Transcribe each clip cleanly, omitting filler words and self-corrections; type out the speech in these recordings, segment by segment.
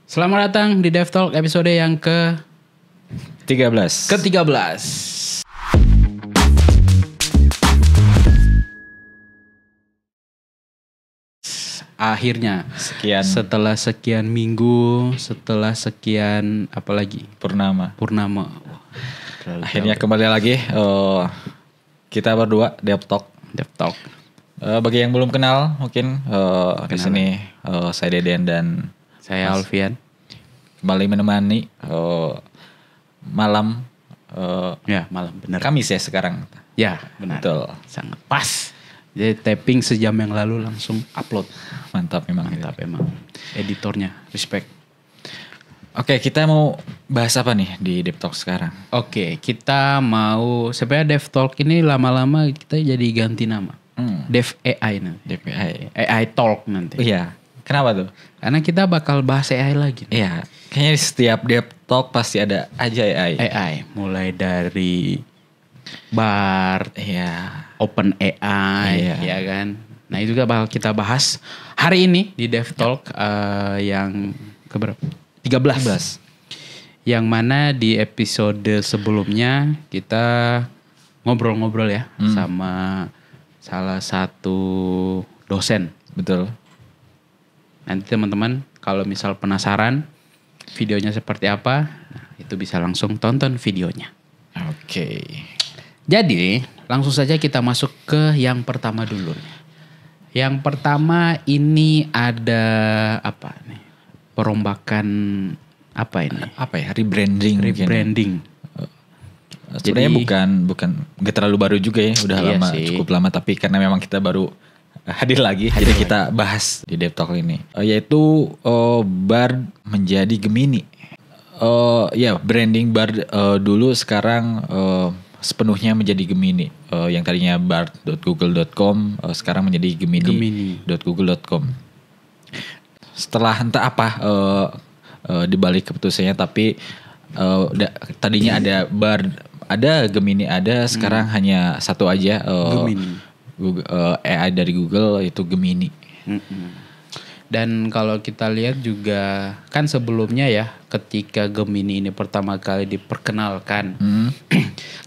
Selamat datang di Dev Talk episode yang 13. ke-13. Akhirnya setelah sekian minggu, setelah sekian apalagi Purnama. Akhirnya Jauh. kembali lagi kita berdua Dev Talk. Bagi yang belum kenal mungkin di sini saya Deden dan Saya Alfian. Kembali menemani malam Malam benar. Kamis ya sekarang. Ya, benar. Betul. Sangat pas. Jadi tapping sejam yang lalu langsung upload. Mantap memang. Emang. Editornya, respect. Oke, kita mau bahas apa nih di Dev Talk sekarang? Oke, kita mau sebenarnya Dev Talk ini lama-lama kita jadi ganti nama. Dev AI nanti. Dev AI. AI Talk nanti. Iya. Kenapa tuh? Karena kita bakal bahas AI lagi. Iya. Kayaknya di setiap Dev Talk pasti ada aja AI. AI mulai dari BARD, Open AI, ya kan. Nah itu juga bakal kita bahas hari ini di Dev Talk yang keberapa? 13. Yang mana di episode sebelumnya kita ngobrol-ngobrol ya sama salah satu dosen. Betul. Nanti teman-teman kalau misal penasaran videonya seperti apa, itu bisa langsung tonton videonya. Oke. Jadi langsung saja kita masuk ke yang pertama dulu. Yang pertama ini ada apa nih? Perombakan apa ini? Apa ya? Rebranding. Rebranding. Sebenarnya bukan gak terlalu baru juga ya, udah lama sih. Cukup lama, tapi karena memang kita baru hadir lagi. Jadi kita bahas di Dev Talk ini, yaitu BARD menjadi Gemini. Branding BARD dulu sekarang sepenuhnya menjadi Gemini. Yang tadinya bard.google.com sekarang menjadi gemini.google.com. Setelah entah apa dibalik keputusannya, tapi tadinya ada BARD, ada Gemini, ada sekarang hanya satu aja. Gemini. AI dari Google itu Gemini. Dan kalau kita lihat juga kan sebelumnya ya, ketika Gemini ini pertama kali diperkenalkan,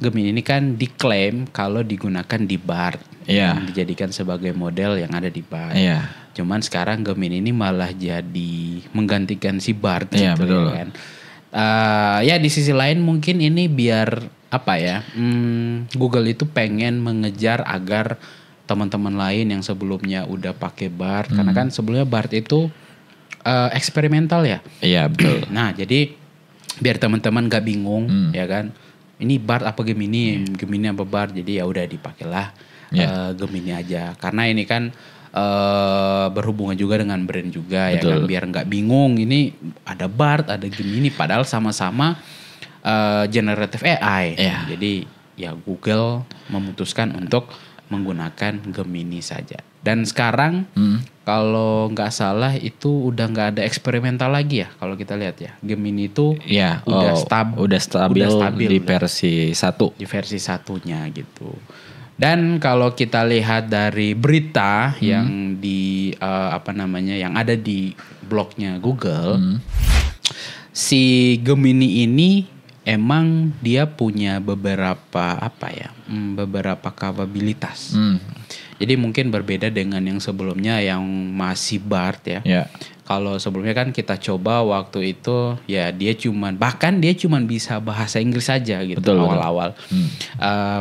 Gemini ini kan diklaim kalau digunakan di BARD, dijadikan sebagai model yang ada di BARD. Cuman sekarang Gemini ini malah jadi menggantikan si BARD gitu, betul. Ya kan. Di sisi lain mungkin ini biar apa ya, Google itu pengen mengejar agar teman-teman lain yang sebelumnya udah pakai BARD, karena kan sebelumnya BARD itu eksperimental ya. Iya betul. Nah jadi biar teman-teman gak bingung ya kan, ini BARD apa Gemini, Gemini apa BARD, jadi ya udah dipakailah Gemini aja, karena ini kan berhubungan juga dengan brand juga. Betul. Ya kan, biar nggak bingung ini ada BARD ada Gemini padahal sama-sama generative AI. Jadi ya Google memutuskan untuk menggunakan Gemini saja. Dan sekarang kalau nggak salah itu udah nggak ada eksperimental lagi ya, kalau kita lihat ya. Gemini itu udah stabil di versi 1. Di versi satunya gitu. Dan kalau kita lihat dari berita yang di yang ada di blognya Google, si Gemini ini emang dia punya beberapa beberapa kapabilitas. Jadi mungkin berbeda dengan yang sebelumnya yang masih BARD ya. Kalau sebelumnya kan kita coba waktu itu ya dia cuman bisa bahasa Inggris saja gitu. Betul, awal-awal.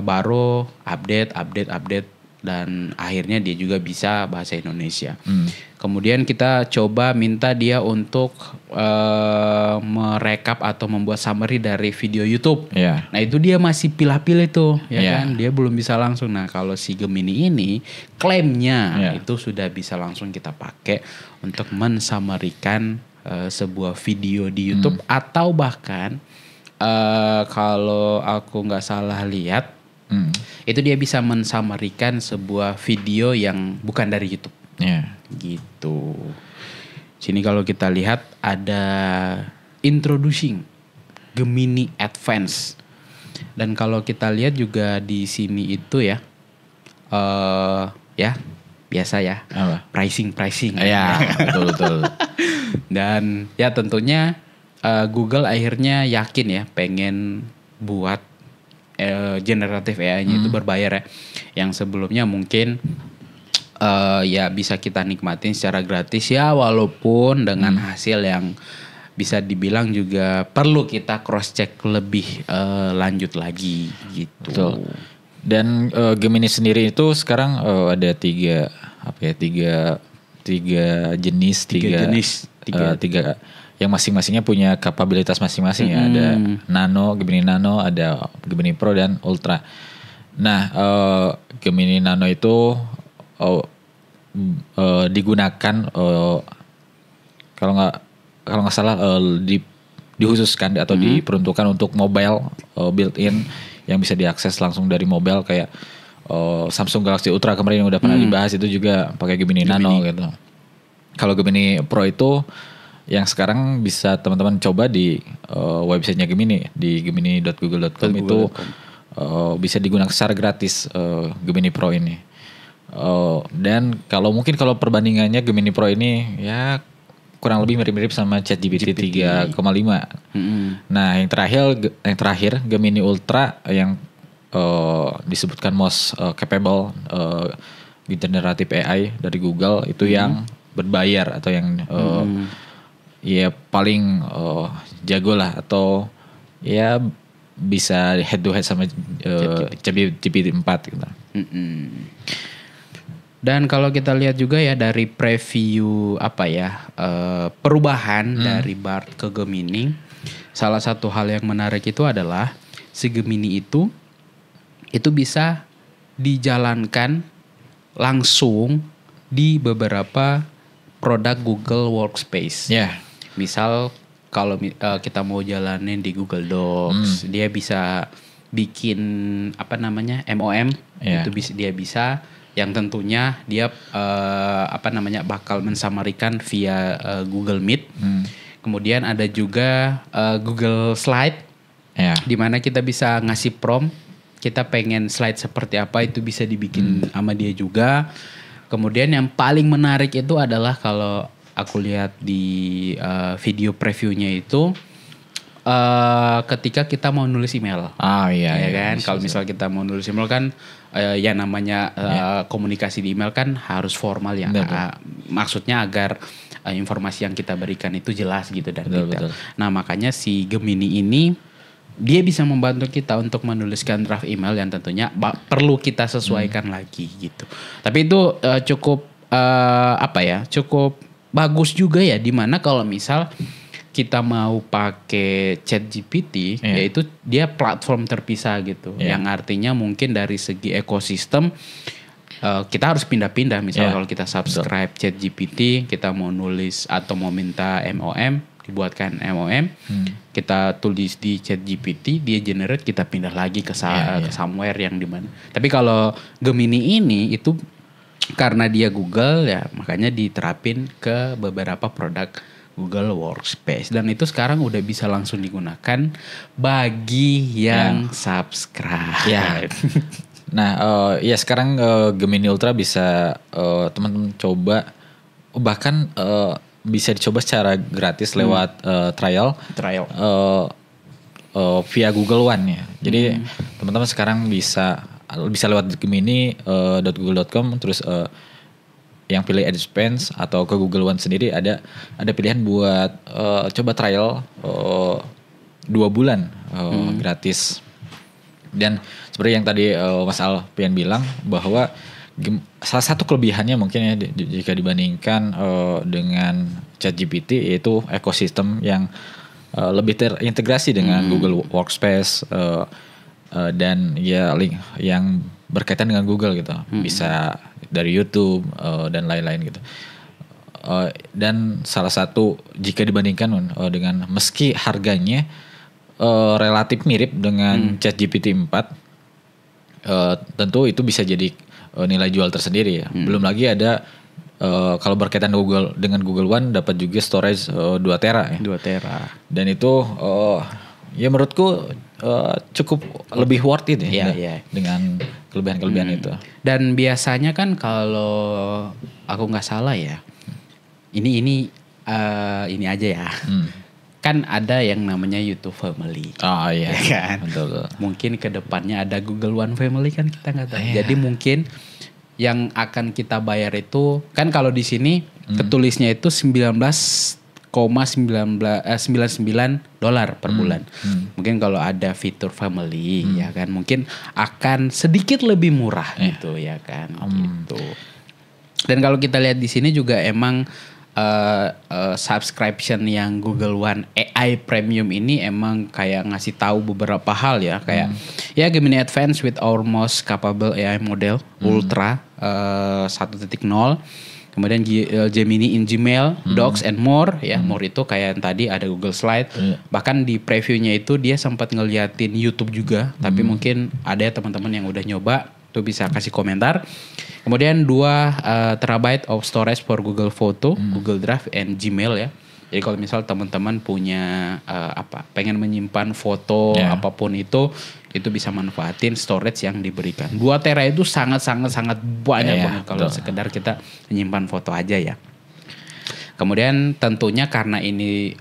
Baru update dan akhirnya dia juga bisa bahasa Indonesia. Kemudian kita coba minta dia untuk merekap atau membuat summary dari video YouTube. Nah itu dia masih pilih-pilih tuh, kan? Dia belum bisa langsung. Nah kalau si Gemini ini klaimnya itu sudah bisa langsung kita pakai untuk mensummarikan sebuah video di YouTube atau bahkan kalau aku nggak salah lihat. Itu dia bisa mensummarikan sebuah video yang bukan dari YouTube. Gitu. Sini kalau kita lihat ada introducing Gemini Advanced. Dan kalau kita lihat juga di sini itu biasa ya. Apa? Pricing. Ya, betul. Dan ya tentunya Google akhirnya yakin ya pengen buat generatif AI-nya itu berbayar ya. Yang sebelumnya mungkin ya bisa kita nikmatin secara gratis ya, walaupun dengan hasil yang bisa dibilang juga perlu kita cross check lebih lanjut lagi gitu. Betul. Dan Gemini sendiri itu sekarang ada tiga jenis, yang masing-masingnya punya kapabilitas masing-masing ya. Ada Gemini Nano, ada Gemini Pro dan Ultra. Nah, Gemini Nano itu digunakan kalau nggak salah dikhususkan atau diperuntukkan untuk mobile built-in yang bisa diakses langsung dari mobile kayak Samsung Galaxy Ultra kemarin yang udah pernah dibahas itu juga pakai Gemini Nano gitu. Kalau Gemini Pro itu yang sekarang bisa teman-teman coba di websitenya Gemini di gemini.google.com itu bisa digunakan secara gratis Gemini Pro ini. Dan kalau perbandingannya Gemini Pro ini ya kurang lebih mirip-mirip sama ChatGPT 3,5. Nah, yang terakhir Gemini Ultra yang disebutkan most capable generative AI dari Google itu yang berbayar atau yang ya paling jago lah atau ya bisa head to head sama ChatGPT 4 gitu. Dan kalau kita lihat juga ya dari preview perubahan dari Bard ke Gemini, salah satu hal yang menarik itu adalah si Gemini itu bisa dijalankan langsung di beberapa produk Google Workspace. Misal kalau kita mau jalanin di Google Docs, dia bisa bikin MOM, itu dia bisa. Yang tentunya dia bakal mensamarikan via Google Meet. Kemudian ada juga Google Slide, di mana kita bisa ngasih prompt, kita pengen slide seperti apa itu bisa dibikin sama dia juga. Kemudian yang paling menarik itu adalah kalau aku lihat di video previewnya itu ketika kita mau nulis email. Kalau misal kita mau nulis email kan ya namanya komunikasi di email kan harus formal ya. Maksudnya agar informasi yang kita berikan itu jelas gitu dan detail. Nah, makanya si Gemini ini dia bisa membantu kita untuk menuliskan draft email yang tentunya perlu kita sesuaikan lagi gitu. Tapi itu cukup cukup bagus juga ya, dimana kalau misal kita mau pakai ChatGPT, yaitu dia platform terpisah gitu, yang artinya mungkin dari segi ekosistem kita harus pindah-pindah. Misal kalau kita subscribe ChatGPT, kita mau nulis atau mau minta MOM, dibuatkan MOM, kita tulis di ChatGPT, dia generate, kita pindah lagi ke somewhere yang dimana. Tapi kalau Gemini ini itu karena dia Google ya, makanya diterapin ke beberapa produk Google Workspace, dan itu sekarang udah bisa langsung digunakan bagi yang subscribe. Nah, sekarang Gemini Ultra bisa teman-teman coba, bahkan bisa dicoba secara gratis lewat trial via Google One ya. Jadi teman-teman sekarang bisa lewat gemini.google.com terus yang pilih Expense atau ke Google One sendiri ada pilihan buat coba trial 2 bulan gratis. Dan seperti yang tadi Mas Alfian bilang bahwa salah satu kelebihannya mungkin ya jika dibandingkan dengan ChatGPT yaitu ekosistem yang lebih terintegrasi dengan Google Workspace dan ya link yang berkaitan dengan Google gitu, bisa dari YouTube dan lain-lain gitu. Dan salah satu jika dibandingkan dengan meski harganya relatif mirip dengan ChatGPT 4, tentu itu bisa jadi nilai jual tersendiri ya. Belum lagi ada kalau berkaitan dengan Google One dapat juga storage 2 tera ya. 2 tera. Dan itu ya menurutku cukup lebih worth it ya. Iya. Dengan kelebihan-kelebihan itu. Dan biasanya kan kalau aku nggak salah ya, ini aja ya. Kan ada yang namanya YouTube Family. Oh iya. Ya kan? Betul. Mungkin kedepannya ada Google One Family kan kita nggak tahu. Jadi mungkin yang akan kita bayar itu kan kalau di sini ketulisnya itu $19,99 per bulan. Mungkin kalau ada fitur family ya kan mungkin akan sedikit lebih murah gitu ya kan gitu. Dan kalau kita lihat di sini juga emang subscription yang Google One AI Premium ini emang kayak ngasih tahu beberapa hal ya kayak ya Gemini Advanced with our most capable AI model Ultra 1.0. Kemudian Gemini in Gmail, Docs and more ya. More itu kayak yang tadi ada Google Slide. Bahkan di previewnya itu dia sempat ngeliatin YouTube juga. Tapi mungkin ada ya teman-teman yang udah nyoba tuh bisa kasih komentar. Kemudian 2 terabyte of storage for Google Photo, Google Drive and Gmail ya. Jadi kalau misal teman-teman punya pengen menyimpan foto apapun itu bisa manfaatin storage yang diberikan. 2 tera itu sangat banyak banget kalau sekedar kita menyimpan foto aja ya. Kemudian tentunya karena ini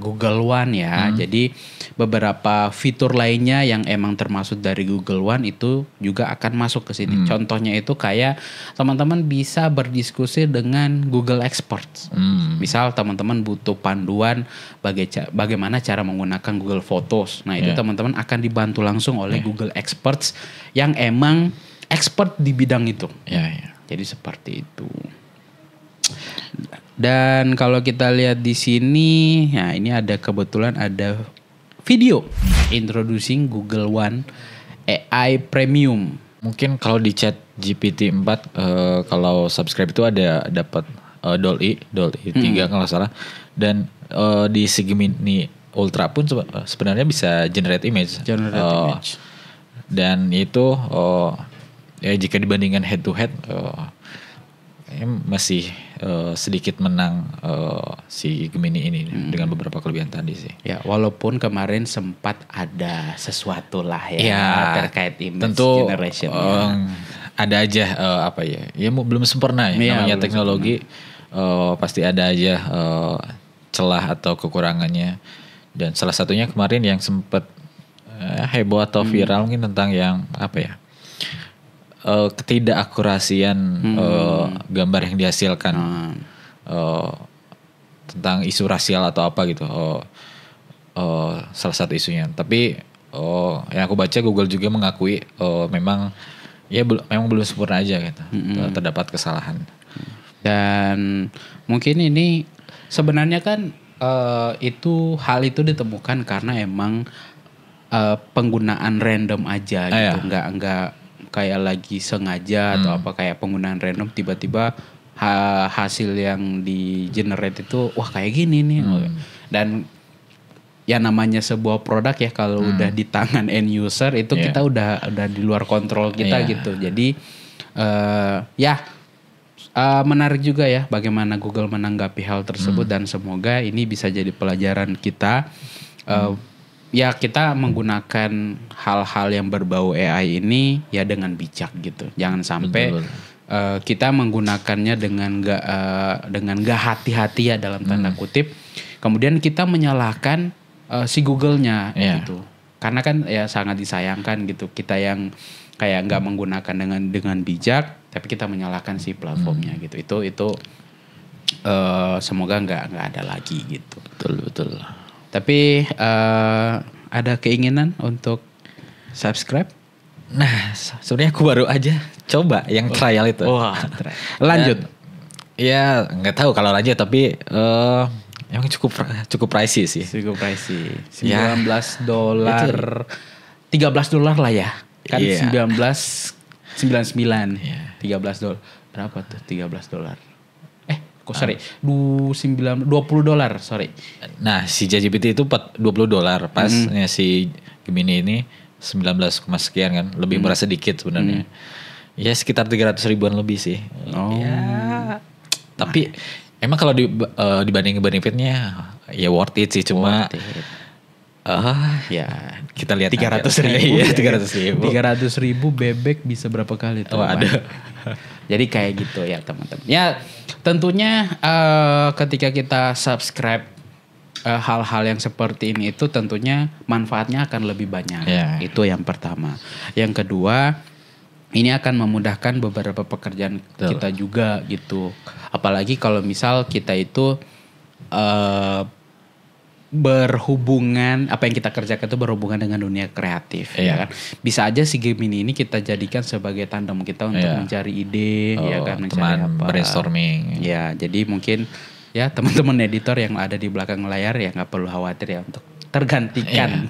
Google One ya, jadi beberapa fitur lainnya yang emang termasuk dari Google One itu juga akan masuk ke sini. Contohnya itu kayak teman-teman bisa berdiskusi dengan Google Experts. Misal teman-teman butuh panduan bagaimana cara menggunakan Google Photos. Nah itu teman-teman akan dibantu langsung oleh Google Experts yang emang expert di bidang itu. Jadi seperti itu. Dan kalau kita lihat di sini, ya ini kebetulan ada video introducing Google One AI Premium. Mungkin kalau di Chat GPT 4 kalau subscribe itu ada dapat DALL-E 3 kalau salah. Dan di Gemini Ultra pun sebenarnya bisa generate image. Dan itu ya jika dibandingkan head to head masih sedikit menang si Gemini ini dengan beberapa kelebihan tadi sih. Ya walaupun kemarin sempat ada sesuatu lah ya terkait image tentu, generation. Ada aja ya belum sempurna ya namanya teknologi pasti ada aja celah atau kekurangannya. Dan salah satunya kemarin yang sempat heboh atau viral mungkin tentang yang ketidakakurasian gambar yang dihasilkan tentang isu rasial atau apa gitu salah satu isunya. Tapi yang aku baca Google juga mengakui memang belum sempurna aja gitu. Terdapat kesalahan. Dan mungkin ini sebenarnya kan hal itu ditemukan karena emang penggunaan random aja gitu. Enggak kayak lagi sengaja atau kayak penggunaan random tiba-tiba hasil yang di generate itu wah kayak gini nih. Dan ya namanya sebuah produk ya kalau udah di tangan end user itu kita udah di luar kontrol kita gitu. Jadi menarik juga ya bagaimana Google menanggapi hal tersebut dan semoga ini bisa jadi pelajaran kita. Ya kita menggunakan hal-hal yang berbau AI ini ya dengan bijak gitu. Jangan sampai kita menggunakannya dengan gak hati-hati ya dalam tanda kutip. Kemudian kita menyalahkan si Google-nya gitu. Karena kan ya sangat disayangkan gitu. Kita yang kayak nggak menggunakan dengan bijak, tapi kita menyalahkan si platformnya gitu. Itu semoga nggak ada lagi gitu. Betul. Tapi ada keinginan untuk subscribe? Nah, sebenarnya aku baru aja coba yang trial itu. Wah, lanjut. Ya nggak tahu kalau lanjut, tapi emang cukup pricey sih. Cukup pricey. $19, $13 lah ya. Kan $19.99. $13. Berapa tuh $13? $20, sorry. Nah, si ChatGPT itu $20 pas si Gemini ini 19, sekian kan, lebih murah sedikit sebenarnya. Ya sekitar 300 ribuan lebih sih. Ya. Tapi emang kalau dibanding benefitnya ya worth it sih, cuma Ya kita lihat 300.000. Iya, 300.000. 300.000 bebek bisa berapa kali tuh? Ada. Jadi kayak gitu ya teman-teman. Ya tentunya ketika kita subscribe hal-hal yang seperti ini itu tentunya manfaatnya akan lebih banyak. Itu yang pertama. Yang kedua, ini akan memudahkan beberapa pekerjaan kita juga gitu. Apalagi kalau misal kita itu berhubungan, apa yang kita kerjakan itu berhubungan dengan dunia kreatif, ya kan. Bisa aja si Gemini ini kita jadikan sebagai tandem kita untuk mencari ide, ya kan, mencari apa, brainstorming. Ya, jadi mungkin ya teman-teman editor yang ada di belakang layar ya nggak perlu khawatir ya untuk tergantikan.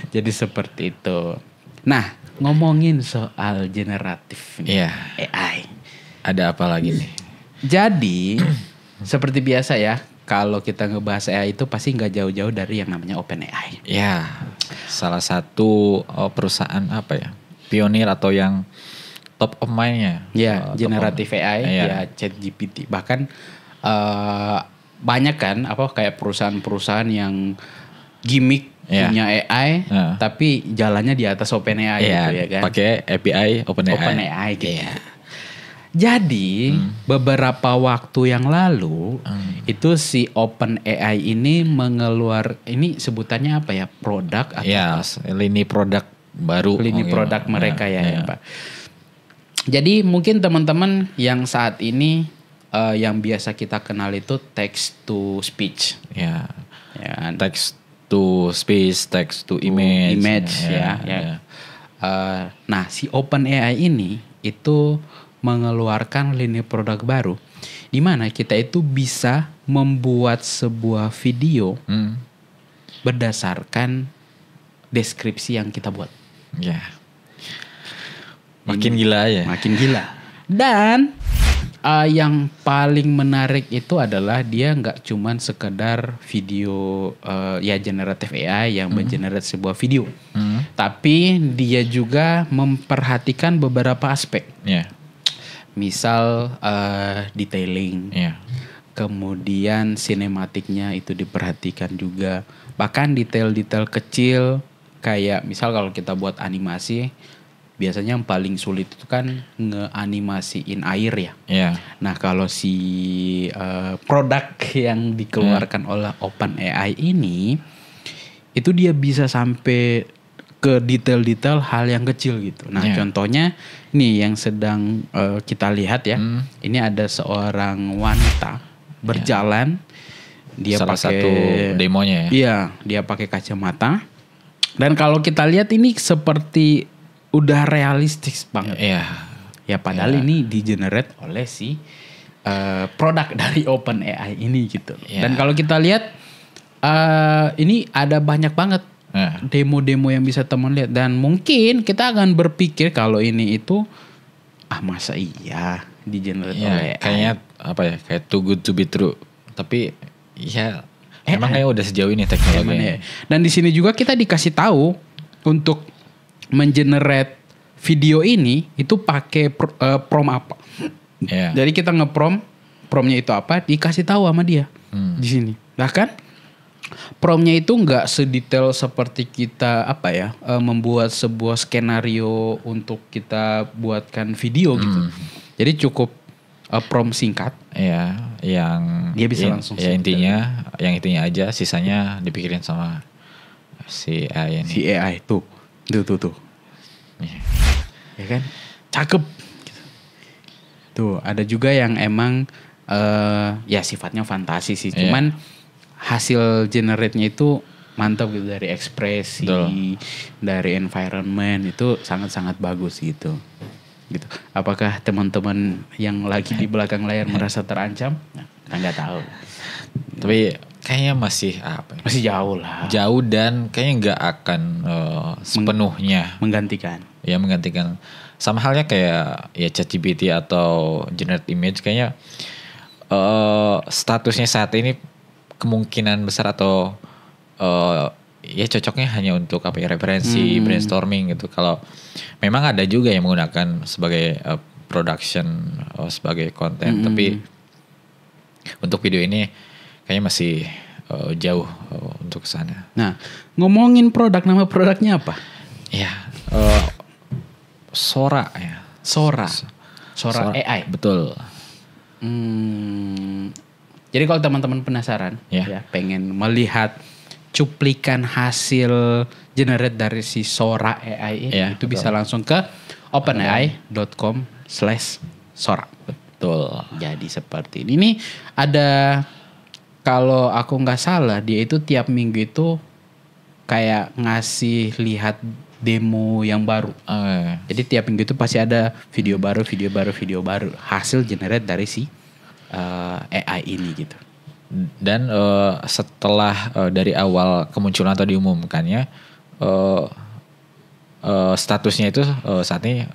Jadi seperti itu. Nah, ngomongin soal generatif AI, ada apa lagi nih? Jadi seperti biasa ya, kalau kita ngebahas AI itu pasti nggak jauh-jauh dari yang namanya OpenAI. Ya, salah satu perusahaan apa ya, pionir atau yang top of mind-nya. Ya, generatif AI, ya ChatGPT. Bahkan banyak kan kayak perusahaan-perusahaan yang gimmick punya AI, tapi jalannya di atas OpenAI gitu ya kan. Pakai API OpenAI gitu. Jadi beberapa waktu yang lalu itu si OpenAI ini ini sebutannya apa ya, produk atau lini produk baru, lini produk mereka ya Pak. Jadi mungkin teman-teman yang saat ini yang biasa kita kenal itu text to speech, text to speech, text to image, nah si OpenAI ini itu mengeluarkan lini produk baru di mana kita itu bisa membuat sebuah video berdasarkan deskripsi yang kita buat. Makin gila ya. Makin gila. Dan yang paling menarik itu adalah dia nggak cuman sekedar video generatif AI yang mengenerate sebuah video, tapi dia juga memperhatikan beberapa aspek. Misal detailing, kemudian sinematiknya itu diperhatikan juga. Bahkan detail-detail kecil kayak misal kalau kita buat animasi, biasanya yang paling sulit itu kan ngeanimasiin air ya. Nah kalau si produk yang dikeluarkan oleh OpenAI ini, itu dia bisa sampai ke detail-detail hal yang kecil gitu. Nah contohnya nih yang sedang kita lihat ya. Ini ada seorang wanita berjalan. Dia salah pakai satu demonya ya. Iya, dia pakai kacamata. Dan kalau kita lihat ini seperti udah realistis banget. Ya padahal ini di-generate oleh si produk dari OpenAI ini gitu. Dan kalau kita lihat ini ada banyak banget demo-demo yang bisa teman lihat, dan mungkin kita akan berpikir kalau ini itu masa iya di-generate oleh AI. Kayaknya apa ya, kayak too good to be true. Tapi emang kayak udah sejauh ini teknologinya. Dan di sini juga kita dikasih tahu untuk mengenerate video ini itu pakai prompt apa. Jadi kita promptnya itu apa, dikasih tahu sama dia di sini. Bahkan promptnya itu nggak sedetail seperti kita membuat sebuah skenario untuk kita buatkan video gitu. Jadi cukup prompt singkat. Yang dia bisa langsung. Intinya aja, sisanya dipikirin sama si AI ini. Si AI tuh. Ya kan, cakep. Tuh ada juga yang emang sifatnya fantasi sih. Cuman hasil generate-nya itu mantap gitu, dari ekspresi, dari environment itu sangat-sangat bagus gitu. Apakah teman-teman yang lagi di belakang layar merasa terancam? Nah, kita nggak tahu. Tapi kayaknya masih jauh lah. Jauh, dan kayaknya nggak akan sepenuhnya menggantikan. Sama halnya kayak ChatGPT atau generate image, kayaknya statusnya saat ini kemungkinan besar atau cocoknya hanya untuk referensi, brainstorming gitu. Kalau memang ada juga yang menggunakan sebagai production, sebagai konten, tapi untuk video ini kayaknya masih jauh untuk ke sana. Nah, ngomongin produk, nama produknya apa? Ya, Sora ya. Sora AI. Betul. Jadi kalau teman-teman penasaran, ya pengen melihat cuplikan hasil generate dari si Sora AI ini, itu betul. Bisa langsung ke openai.com/Sora. Betul. Jadi seperti ini. Ini ada, kalau aku nggak salah, dia itu tiap minggu itu kayak ngasih lihat demo yang baru. Jadi tiap minggu itu pasti ada video baru hasil generate dari si AI ini gitu. Dan setelah dari awal kemunculan atau diumumkannya, statusnya itu saat ini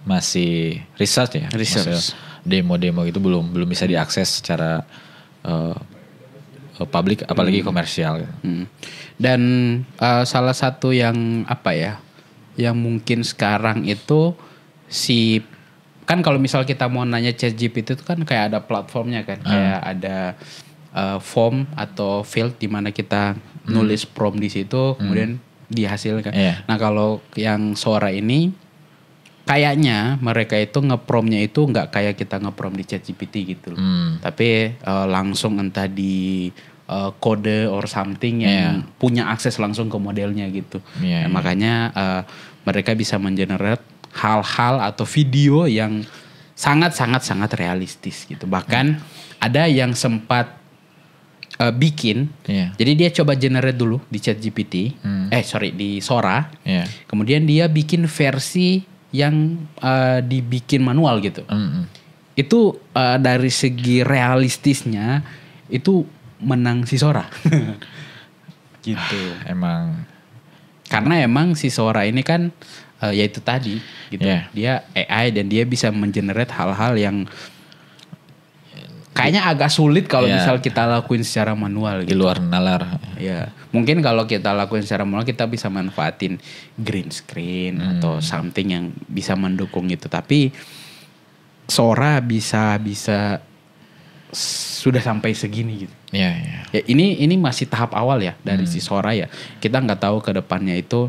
masih research ya. Research. Demo-demo itu belum bisa diakses secara publik, apalagi komersial. Dan salah satu yang yang mungkin sekarang itu kan kalau misal kita mau nanya ChatGPT itu kan kayak ada platformnya kan, kayak ada form atau field di mana kita nulis prompt di situ, kemudian dihasilkan. Nah kalau yang Sora ini kayaknya mereka itu nge-promptnya itu nggak kayak kita nge-prompt di ChatGPT gitu, tapi langsung entah di kode or something yang punya akses langsung ke modelnya gitu. Makanya mereka bisa mengenerate hal-hal atau video yang sangat realistis gitu. Bahkan ada yang sempat bikin, jadi dia coba generate dulu di ChatGPT, di Sora, kemudian dia bikin versi yang dibikin manual gitu. Itu dari segi realistisnya itu menang si Sora. Gitu. Karena emang si Sora ini kan yaitu tadi gitu. Dia AI dan dia bisa mengenerate hal-hal yang kayaknya agak sulit kalau misal kita lakuin secara manual gitu. Di luar nalar. Ya, mungkin kalau kita lakuin secara manual kita bisa manfaatin green screen atau something yang bisa mendukung itu. Tapi Sora bisa sudah sampai segini gitu. Ya, ini masih tahap awal ya dari si Sora ya. Kita nggak tahu ke depannya itu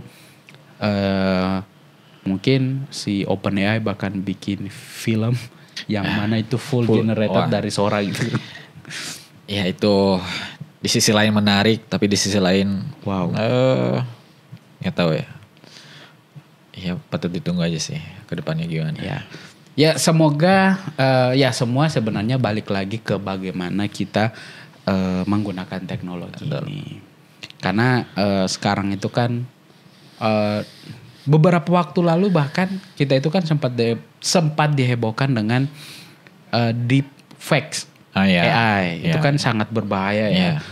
mungkin si OpenAI bahkan bikin film yang mana itu full generated dari Sora gitu. Ya itu di sisi lain menarik, tapi di sisi lain nggak tahu ya. Ya patut ditunggu aja sih ke depannya gimana. Ya semoga semua sebenarnya balik lagi ke bagaimana kita menggunakan teknologi ini. Karena sekarang itu kan beberapa waktu lalu bahkan kita itu kan sempat dihebohkan dengan deep fakes AI. Itu kan sangat berbahaya ya.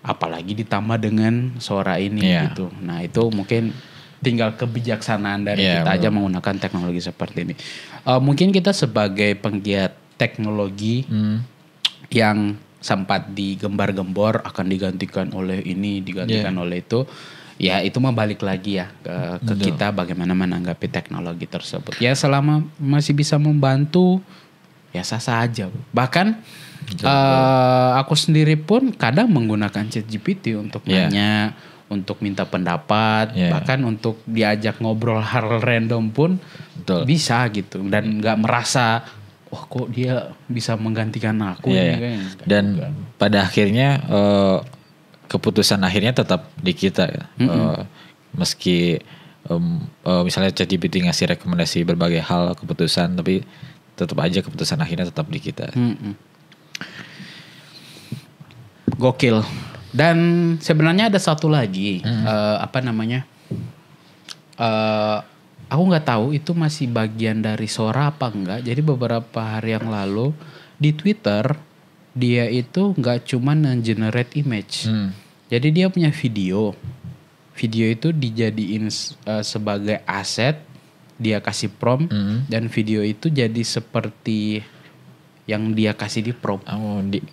Apalagi ditambah dengan Sora ini gitu. Nah itu mungkin tinggal kebijaksanaan dari kita aja menggunakan teknologi seperti ini. Mungkin kita sebagai penggiat teknologi yang sempat digembar-gembor akan digantikan oleh ini, digantikan oleh itu. Ya itu mah balik lagi ya ke kita bagaimana menanggapi teknologi tersebut. Ya selama masih bisa membantu ya sah-sah aja. Bahkan aku sendiri pun kadang menggunakan ChatGPT untuk nanya, untuk minta pendapat, bahkan untuk diajak ngobrol hal random pun bisa gitu. Dan gak merasa wah kok dia bisa menggantikan aku. Dan pada akhirnya keputusan akhirnya tetap di kita ya. Meski misalnya ChatGPT ngasih rekomendasi berbagai hal keputusan, tapi tetap aja keputusan akhirnya tetap di kita. Gokil. Dan sebenarnya ada satu lagi aku nggak tahu itu masih bagian dari Sora apa enggak. Jadi beberapa hari yang lalu di Twitter dia itu nggak cuma generate image. Jadi dia punya video itu dijadiin sebagai aset, dia kasih prompt dan video itu jadi seperti yang dia kasih di prompt.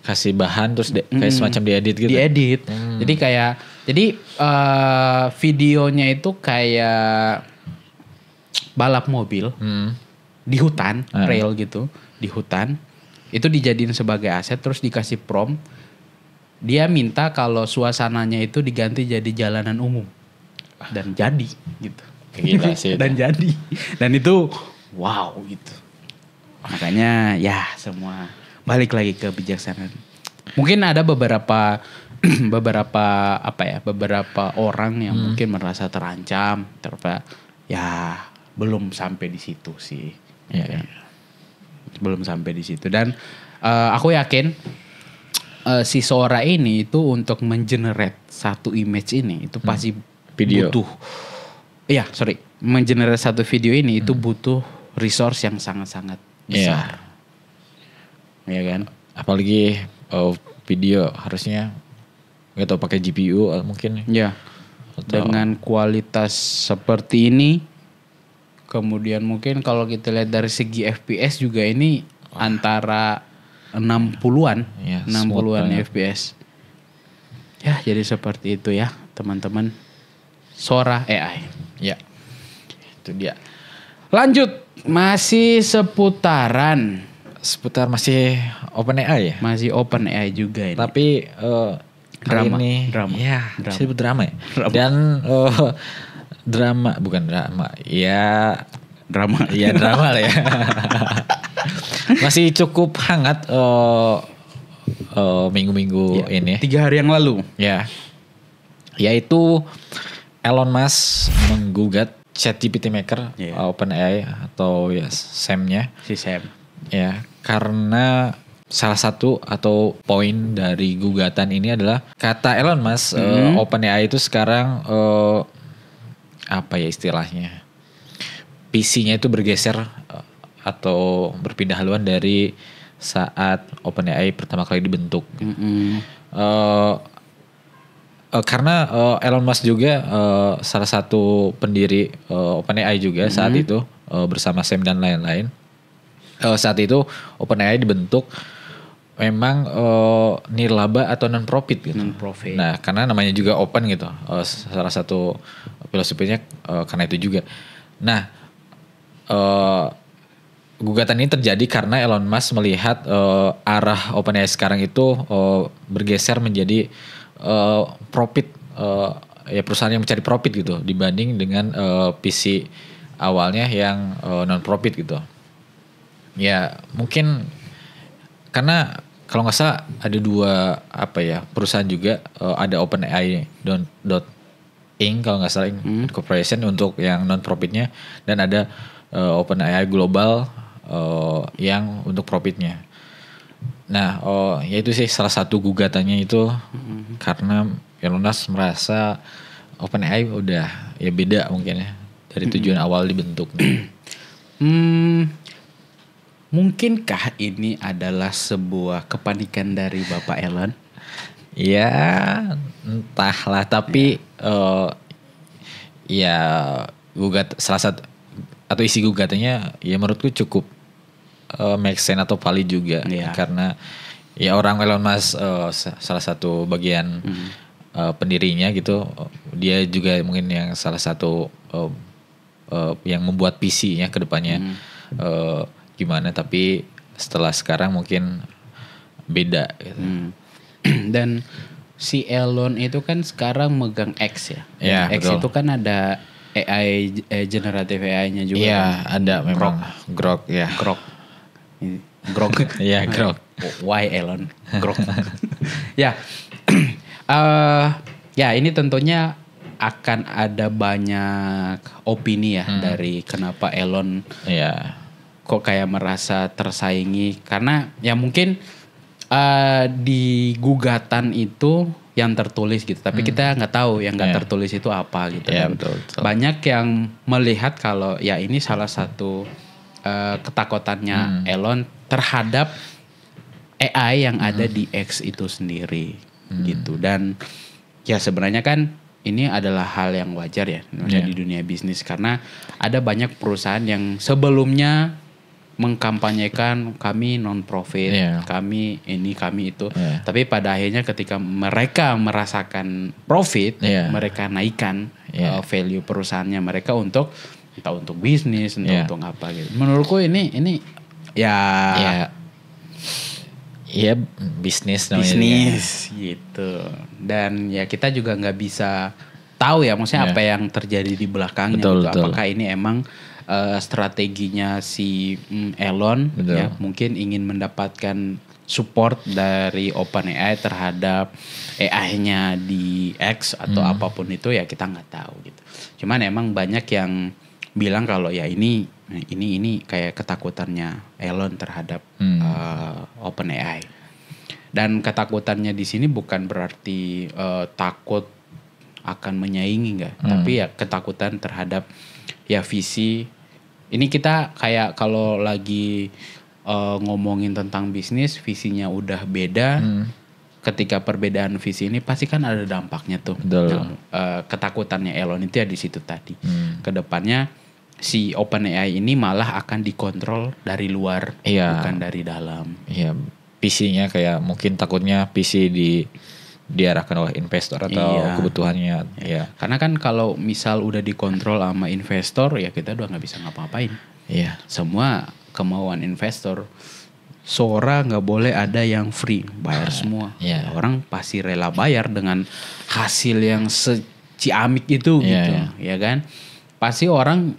Kasih bahan terus kayak semacam diedit gitu. Diedit. Jadi videonya itu kayak balap mobil di hutan, trail gitu, di hutan. Itu dijadiin sebagai aset terus dikasih prompt. dia minta kalau suasananya itu diganti jadi jalanan umum. Dan jadi gitu. Gila sih. Dan jadi. Dan itu wow gitu. Makanya ya semua balik lagi ke kebijaksanaan. Mungkin ada beberapa orang yang mungkin merasa terancam, ya belum sampai di situ sih. Ya. Belum sampai di situ. Dan aku yakin si Sora ini itu untuk mengenerate satu image ini itu pasti video. butuh. Iya, mengenerate satu video ini itu butuh resource yang sangat-sangat besar. Iya kan? Apalagi video harusnya nggak tahu pakai GPU mungkin. Ya. Dengan kualitas seperti ini, kemudian mungkin kalau kita lihat dari segi FPS juga ini antara 60-an, ya, 60-an FPS. Ya, jadi seperti itu ya, teman-teman. Sora AI. Ya. Itu dia. Lanjut, masih seputar masih OpenAI ya? Masih OpenAI juga ini. Tapi drama. Ya, disebut drama ya. Dan bukan drama. Ya, drama lah ya. Masih cukup hangat minggu-minggu ya, ini. 3 hari yang lalu. Ya. Yaitu Elon Musk menggugat ChatGPT Maker OpenAI atau ya Sam-nya. Si Sam. Ya, karena salah satu atau poin dari gugatan ini adalah kata Elon Musk OpenAI itu sekarang apa ya istilahnya, PC-nya itu bergeser atau berpindah haluan dari saat OpenAI pertama kali dibentuk. Karena Elon Musk juga salah satu pendiri OpenAI juga saat itu bersama Sam dan lain-lain. Saat itu OpenAI dibentuk memang nirlaba atau non profit gitu. Non-profit. Nah, karena namanya juga open gitu. Salah satu filosofinya karena itu juga. Nah, gugatan ini terjadi karena Elon Musk melihat arah OpenAI sekarang itu bergeser menjadi profit, ya perusahaan yang mencari profit gitu dibanding dengan PC awalnya yang non profit gitu. Ya mungkin karena kalau nggak salah ada 2 perusahaan juga, ada OpenAI Inc. kalau nggak salah corporation untuk yang non profitnya, dan ada OpenAI Global yang untuk profitnya. Nah, ya itu sih salah satu gugatannya itu karena Elon Musk merasa OpenAI udah ya beda mungkin ya dari tujuan awal dibentuknya. Mungkinkah ini adalah sebuah kepanikan dari Bapak Elon? Ya, entahlah, tapi ya salah satu atau isi gugatannya ya menurutku cukup make sense atau valid juga karena ya orang Elon Musk salah satu bagian pendirinya gitu, dia juga mungkin yang salah satu yang membuat PC-nya ke depannya gimana, tapi setelah sekarang mungkin beda gitu. Dan si Elon itu kan sekarang megang X ya. X betul. Itu kan ada AI generatif AI-nya juga. Iya, kan? Ada memang Grok ya. Grok. Iya, Grok. Why Elon? Grok. Ya. Ya, ini tentunya akan ada banyak opini ya dari kenapa Elon kok kayak merasa tersaingi, karena ya mungkin di gugatan itu yang tertulis gitu, tapi kita nggak tahu yang nggak tertulis itu apa gitu. Dan betul. Banyak yang melihat kalau ya ini salah satu ketakutannya Elon terhadap AI yang ada di X itu sendiri gitu. Dan ya sebenarnya kan ini adalah hal yang wajar ya di dunia bisnis, karena ada banyak perusahaan yang sebelumnya mengkampanyekan kami non-profit, kami ini, kami itu. Tapi pada akhirnya ketika mereka merasakan profit, mereka naikkan value perusahaannya mereka untuk entah untuk bisnis, entah untuk apa gitu. Menurutku ini ya Iya, bisnis namanya. Bisnis gitu. Dan ya kita juga nggak bisa tahu ya maksudnya apa yang terjadi di belakangnya. Betul, gitu. betul. Apakah ini emang strateginya si Elon ya mungkin ingin mendapatkan support dari OpenAI terhadap AI-nya di X atau apapun itu ya kita nggak tahu gitu. Cuman emang banyak yang bilang kalau ya ini kayak ketakutannya Elon terhadap OpenAI. Dan ketakutannya di sini bukan berarti takut akan menyaingi tapi ya ketakutan terhadap ya visi. Ini kita kayak kalau lagi ngomongin tentang bisnis, visinya udah beda. Ketika perbedaan visi ini pasti kan ada dampaknya tuh. Ketakutannya Elon itu ya di situ tadi. Kedepannya si OpenAI ini malah akan dikontrol dari luar, bukan dari dalam. Iya, visinya kayak mungkin takutnya visi diarahkan oleh investor atau kebutuhannya. Iya. Karena kan kalau misal udah dikontrol sama investor ya kita udah nggak bisa ngapa-ngapain. Iya. Semua kemauan investor. Sora nggak boleh ada yang free, bayar semua. Orang pasti rela bayar dengan hasil yang ciamik itu gitu, ya kan? Pasti orang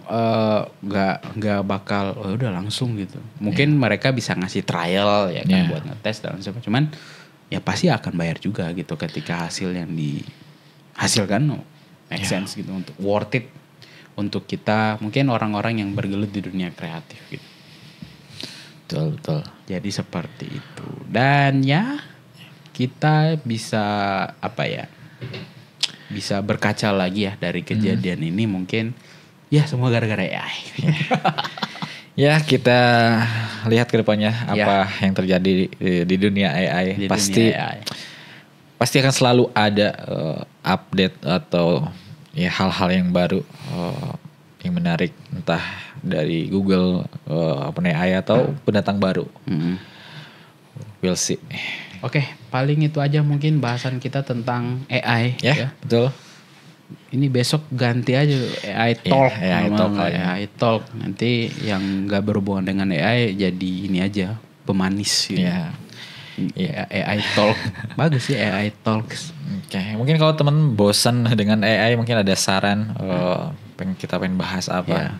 nggak bakal udah langsung gitu. Mungkin mereka bisa ngasih trial ya kan buat ngetes dan sebagainya. Cuman ya pasti akan bayar juga gitu ketika hasil yang dihasilkan make sense gitu untuk worth it untuk kita mungkin orang-orang yang bergelut di dunia kreatif gitu. Betul. Jadi seperti itu. Dan ya kita bisa bisa berkaca lagi ya dari kejadian ini mungkin ya semua gara-gara AI. Ya kita lihat ke depannya apa yang terjadi di dunia AI. Pasti akan selalu ada update atau ya hal-hal yang baru yang menarik entah dari Google, OpenAI atau pendatang baru. We'll see. Oke, paling itu aja mungkin bahasan kita tentang AI. Ya, betul. Ini besok ganti aja AI Talk. AI Talk. Nanti yang nggak berhubungan dengan AI jadi ini aja pemanis. Gitu. AI Talk. Bagus sih AI Talks. Oke, mungkin kalau teman bosan dengan AI mungkin ada saran kita pengen bahas apa.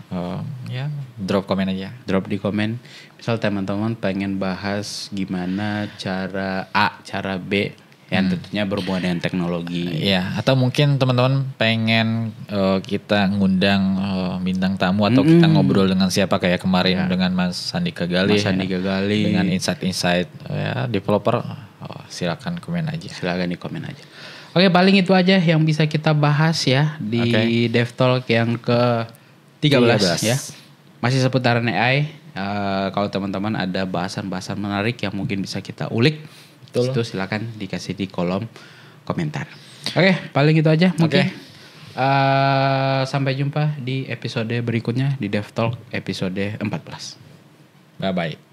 Drop komen aja. Drop di komen. Misal teman-teman pengen bahas gimana cara A, cara B yang tentunya berhubungan dengan teknologi. Iya, atau mungkin teman-teman pengen kita ngundang bintang tamu atau kita ngobrol dengan siapa kayak kemarin dengan Mas Sandika Gali. Dengan insight-insight developer. Silakan komen aja. Silakan di komen aja. Oke, paling itu aja yang bisa kita bahas ya di DevTalk yang ke-13 ya. Masih seputaran AI. Kalau teman-teman ada bahasan-bahasan menarik yang mungkin bisa kita ulik, itu silakan dikasih di kolom komentar. Oke, paling itu aja mungkin. Sampai jumpa di episode berikutnya di DevTalk episode 14. Bye-bye.